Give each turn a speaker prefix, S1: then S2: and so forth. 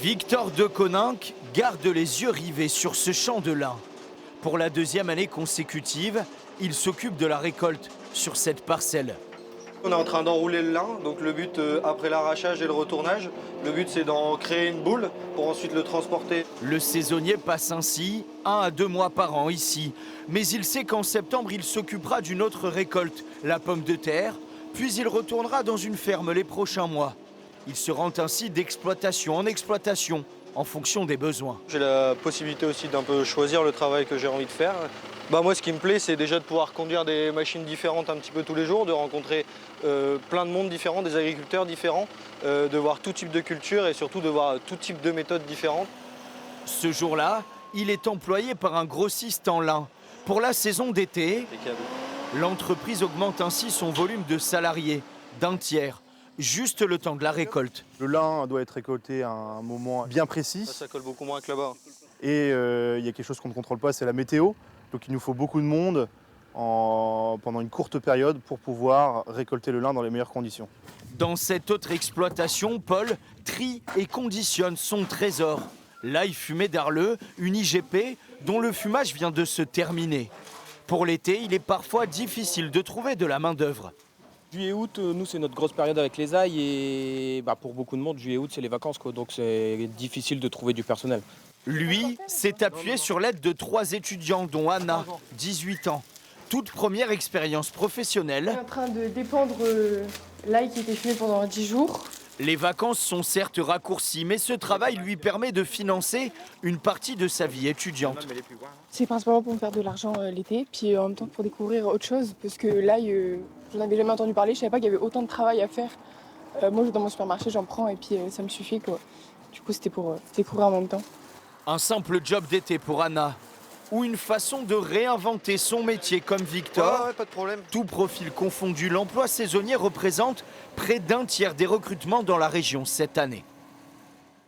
S1: Victor Deconinck garde les yeux rivés sur ce champ de lin. Pour la deuxième année consécutive, il s'occupe de la récolte sur cette parcelle.
S2: On est en train d'enrouler le lin, donc le but après l'arrachage et le retournage, le but c'est d'en créer une boule pour ensuite le transporter.
S1: Le saisonnier passe ainsi 1 à 2 mois par an ici, mais il sait qu'en septembre il s'occupera d'une autre récolte, la pomme de terre, puis il retournera dans une ferme les prochains mois. Il se rend ainsi d'exploitation en exploitation, en fonction des besoins.
S2: J'ai la possibilité aussi d'un peu choisir le travail que j'ai envie de faire. Moi, ce qui me plaît, c'est déjà de pouvoir conduire des machines différentes un petit peu tous les jours, de rencontrer plein de monde différents, des agriculteurs différents, de voir tout type de culture et surtout de voir tout type de méthodes différentes.
S1: Ce jour-là, il est employé par un grossiste en lin. Pour la saison d'été, l'entreprise augmente ainsi son volume de salariés d'un tiers, juste le temps de la récolte.
S3: Le lin doit être récolté à un moment bien précis.
S2: Ça colle beaucoup moins que là-bas.
S3: Et il y a quelque chose qu'on ne contrôle pas, c'est la météo. Donc il nous faut beaucoup de monde pendant une courte période pour pouvoir récolter le lin dans les meilleures conditions.
S1: Dans cette autre exploitation, Paul trie et conditionne son trésor. L'ail fumé d'Arleux, une IGP dont le fumage vient de se terminer. Pour l'été, il est parfois difficile de trouver de la main-d'œuvre.
S4: Juillet-août, nous, c'est notre grosse période avec les ailes et pour beaucoup de monde, juillet-août, c'est les vacances, quoi, donc c'est difficile de trouver du personnel.
S1: Lui s'est appuyé sur l'aide de 3 étudiants, dont Anna, 18 ans. Toute première expérience professionnelle.
S5: On est en train de dépendre l'ail qui était fumé pendant 10 jours.
S1: Les vacances sont certes raccourcies, mais ce travail lui permet de financer une partie de sa vie étudiante.
S5: C'est principalement pour me faire de l'argent l'été, puis en même temps pour découvrir autre chose, parce que l'ail, j'en avais jamais entendu parler, je savais pas qu'il y avait autant de travail à faire. Moi, je vais dans mon supermarché, j'en prends et puis ça me suffit, quoi. Du coup, c'était pour découvrir en même temps.
S1: Un simple job d'été pour Anna, ou une façon de réinventer son métier comme Victor.
S2: Ouais, pas de problème.
S1: Tout profil confondu, l'emploi saisonnier représente près d'un tiers des recrutements dans la région cette année.